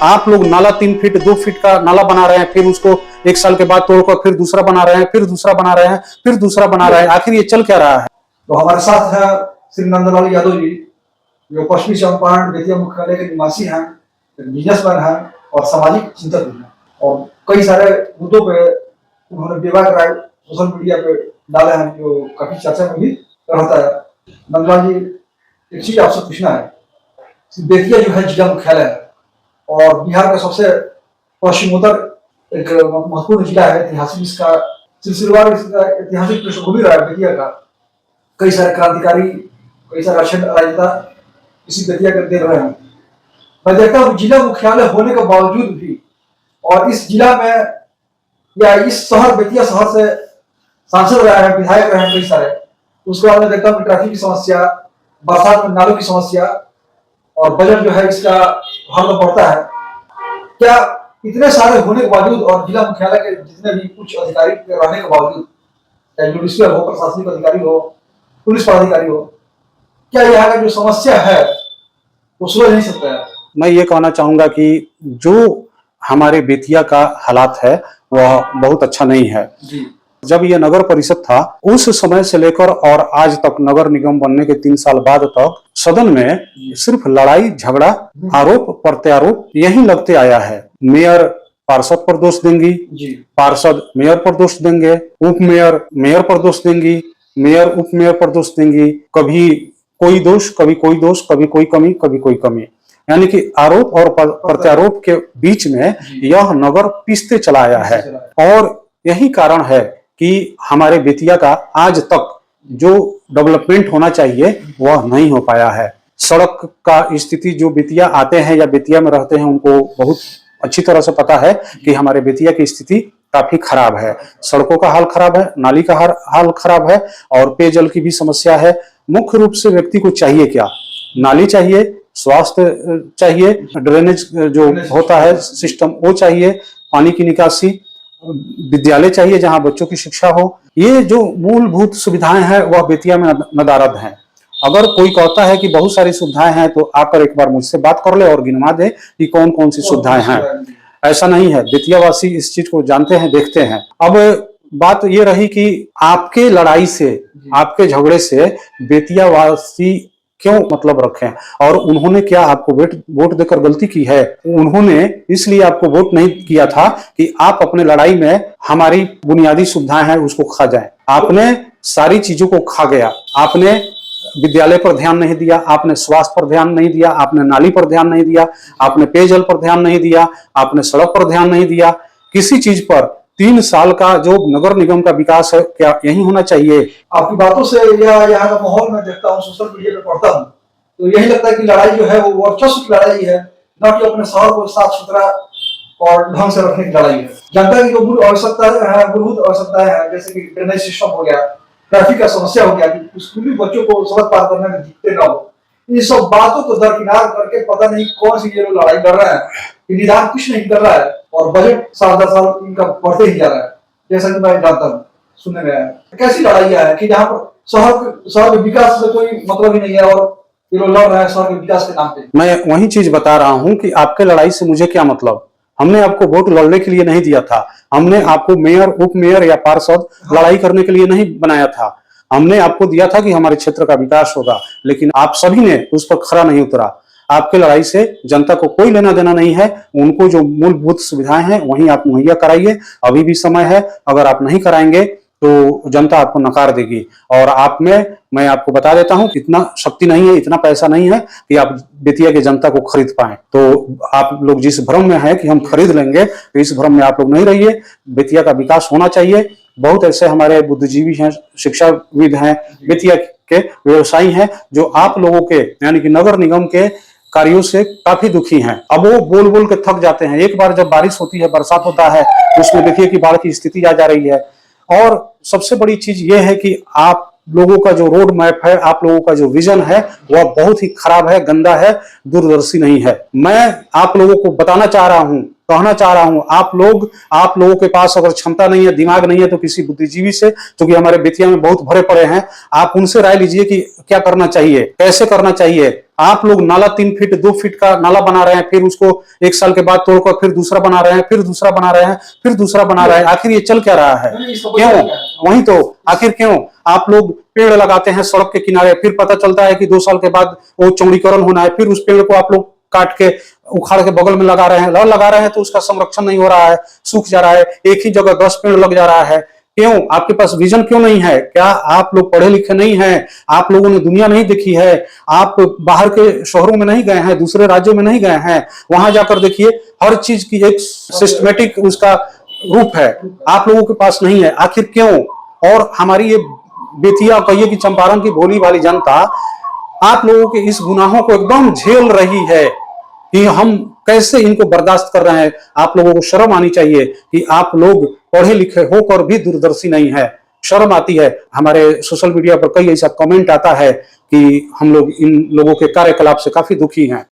आप लोग नाला 3 फीट 2 फीट का नाला बना रहे हैं, फिर उसको 1 साल के बाद तोड़कर फिर दूसरा बना रहे हैं, फिर दूसरा बना रहे हैं, फिर दूसरा बना रहे हैं। आखिर ये चल क्या रहा है? तो हमारे साथ है श्री नंदलाल यादव जी, जो पश्चिमी चंपारण बेतिया मुख्यालय के निवासी हैं, बिजनेसमैन हैं और सामाजिक चिंतक भी हैं। और कई सारे मुद्दों पे उन्होंने बेबाक राय सोशल मीडिया पे डाले हैं, जो काफी चर्चा में भी रहता है। नंदलाल जी, एक चीज आपसे पूछना है, बेतिया जो है जिला मुख्यालय है और बिहार का सबसे पश्चिमोत्तर एक महत्वपूर्ण जिला है। ऐतिहासिक इसका सिलसिलेवार इसका ऐतिहासिक पृष्ठभूमि रहा है बेतिया का। कई सारे क्रांतिकारी, कई सारे अच्छे राजनेता इसी बेतिया के दे रहे हैं। मैं देखता हूँ जिला मुख्यालय होने के बावजूद भी और इस जिला में या इस शहर बेतिया शहर से सांसद रहे हैं, विधायक रहे हैं कई सारे, उसके बाद में देखता हूँ ट्रैफिक की समस्या, बरसात में नालों की समस्या और बजट जो है इसका हर में बढ़ता है। क्या इतने सारे होने के बावजूद और जिला मुख्यालय के जितने भी कुछ अधिकारी रहने के बावजूद, चाहे जुडिशियल हो, प्रशासनिक अधिकारी हो, पुलिस पदाधिकारी हो, क्या यहाँ का जो समस्या है वो सुलझ नहीं सकता है? मैं ये कहना चाहूंगा कि जो हमारे बेतिया का हालात है वह बहुत अच्छा नहीं है जी। जब ये नगर परिषद था उस समय से लेकर और आज तक नगर निगम बनने के 3 साल बाद तक सदन में सिर्फ लड़ाई झगड़ा, आरोप प्रत्यारोप यही लगते आया है। मेयर पार्षद पर दोष देंगी, पार्षद मेयर पर दोष देंगे, उप मेयर मेयर पर दोष देंगी, मेयर उप मेयर पर दोष देंगी, कभी कोई दोष, कभी कोई दोष, कभी कोई कमी, कभी कोई कमी। यानी कि आरोप और प्रत्यारोप के बीच में यह नगर पिसते चला आया है और यही कारण है कि हमारे बेतिया का आज तक जो डेवलपमेंट होना चाहिए वह नहीं हो पाया है। सड़क का स्थिति जो बेतिया आते हैं या बेतिया में रहते हैं उनको बहुत अच्छी तरह से पता है कि हमारे बेतिया की स्थिति काफी खराब है। सड़कों का हाल खराब है, नाली का हाल खराब है और पेयजल की भी समस्या है। मुख्य रूप से व्यक्ति को चाहिए क्या? नाली चाहिए, स्वास्थ्य चाहिए, ड्रेनेज जो होता है सिस्टम वो चाहिए, पानी की निकासी, विद्यालय चाहिए जहां बच्चों की शिक्षा हो। ये जो मूलभूत सुविधाएं हैं वह बेतिया में नदारद हैं। अगर कोई कहता है कि बहुत सारी सुविधाएं हैं तो आकर एक बार मुझसे बात कर ले और गिनवा दे कि कौन कौन सी सुविधाएं हैं। ऐसा नहीं है, बेतिया वासी इस चीज को जानते हैं, देखते हैं। अब बात ये रही कि आपके लड़ाई से, आपके झगड़े से बेतिया वासी क्यों मतलब रखें और उन्होंने क्या आपको वोट देकर गलती की है? उन्होंने इसलिए आपको वोट नहीं किया था कि आप अपने लड़ाई में हमारी बुनियादी सुविधाएं हैं उसको खा जाएं। आपने सारी चीजों को खा गया। आपने विद्यालय पर ध्यान नहीं दिया, आपने स्वास्थ्य पर ध्यान नहीं दिया, आपने नाली पर ध्यान नहीं दिया, आपने पेयजल पर ध्यान नहीं दिया, आपने सड़क पर ध्यान नहीं दिया। किसी चीज पर 3 साल का जो नगर निगम का विकास है क्या यही होना चाहिए? आपकी बातों से या यहाँ का माहौल में देखता हूँ, सोशल मीडिया पे पढ़ता हूँ, तो यही लगता है कि लड़ाई जो है वो वर्चस्व की लड़ाई है, न कि अपने शहर को साफ सुथरा और ढंग से रखने की लड़ाई है। जनता की जो मूलभूत आवश्यकताएं हैं, जैसे कि ड्रेनेज सिस्टम हो गया, ट्रैफिक का समस्या हो गया कि स्कूली बच्चों को सड़क पार करने में दिक्कतें न हो, इन सब बातों को दरकिनार करके पता नहीं कौन सी ये लोग लड़ाई लड़ रहे हैं, निदान कुछ नहीं कर रहा है और बजट साल दर साल इनका बढ़ते ही जा रहा है। जैसा कि मैं जानता हूँ, सुनने में आया कैसी लड़ाइयाँ है कि जहाँ पर शहर के विकास से कोई मतलब ही नहीं है और ये लोग लड़ रहे हैं शहर के विकास के नाम पे। मैं वही चीज बता रहा हूँ कि आपके लड़ाई से मुझे क्या मतलब? हमने आपको वोट लड़ने के लिए नहीं दिया था। हमने आपको मेयर, उप मेयर या पार्षद लड़ाई करने के लिए नहीं बनाया था। हमने आपको दिया था कि हमारे क्षेत्र का विकास होगा, लेकिन आप सभी ने उस पर खरा नहीं उतरा। आपके लड़ाई से जनता को कोई लेना देना नहीं है। उनको जो मूलभूत सुविधाएं हैं वहीं आप मुहैया कराइए। अभी भी समय है, अगर आप नहीं कराएंगे तो जनता आपको नकार देगी। और आप में मैं आपको बता देता हूं, इतना शक्ति नहीं है, इतना पैसा नहीं है कि आप बेतिया की जनता को खरीद पाए। तो आप लोग जिस भ्रम में है कि हम खरीद लेंगे, तो इस भ्रम में आप लोग नहीं रहिए। बेतिया का विकास होना चाहिए। बहुत ऐसे हमारे बुद्धिजीवी हैं, शिक्षाविद हैं, बेतिया के व्यवसायी हैं जो आप लोगों के यानी कि नगर निगम के कार्यों से काफी दुखी हैं। अब वो बोल बोल के थक जाते हैं। एक बार जब बारिश होती है, बरसात होता है, तो उसमें देखिए कि बाढ़ की स्थिति आ जा रही है। और सबसे बड़ी चीज ये है कि आप लोगों का जो रोड मैप है, आप लोगों का जो विजन है वह बहुत ही खराब है, गंदा है, दूरदर्शी नहीं है। मैं आप लोगों को बताना चाह रहा हूं, कहना चाह रहा हूं, आप लोगों के पास अगर क्षमता नहीं है, दिमाग नहीं है, तो किसी बुद्धिजीवी से, क्योंकि हमारे बेतिया में बहुत भरे पड़े हैं, आप उनसे राय लीजिए कि क्या करना चाहिए, कैसे करना चाहिए। आप लोग नाला 3 फीट 2 फीट का नाला बना रहे हैं, फिर उसको 1 साल के बाद तोड़कर फिर दूसरा बना रहे हैं, फिर दूसरा बना रहे हैं, फिर दूसरा बना रहे हैं। आखिर ये चल क्या रहा है? क्यों? वही तो, आखिर क्यों? आप लोग पेड़ लगाते हैं सड़क के किनारे, फिर पता चलता है कि 2 साल के बाद वो चौड़ीकरण होना है, फिर उस पेड़ को आप लोग काट के उखाड़ के बगल में लगा रहे हैं। लगा रहे हैं तो उसका संरक्षण नहीं हो रहा है, सूख जा रहा है। एक ही जगह 10 पेड़ लग जा रहा है। क्यों? आपके पास विजन क्यों नहीं है? क्या आप लोग पढ़े लिखे नहीं हैं? आप लोगों ने दुनिया नहीं देखी है? आप बाहर के शहरों में नहीं गए हैं, दूसरे राज्यों में नहीं गए हैं? वहां जाकर देखिए, हर चीज की एक सिस्टमेटिक उसका रूप है, आप लोगों के पास नहीं है। आखिर क्यों? और हमारी ये बेतिया, कहिए कि चंपारण की भोली भाली जनता आप लोगों के इस गुनाहों को एकदम झेल रही है कि हम कैसे इनको बर्दाश्त कर रहे हैं। आप लोगों को शर्म आनी चाहिए कि आप लोग पढ़े लिखे होकर भी दूरदर्शी नहीं है। शर्म आती है। हमारे सोशल मीडिया पर कई ऐसा कमेंट आता है कि हम लोग इन लोगों के कार्यकलाप से काफी दुखी हैं।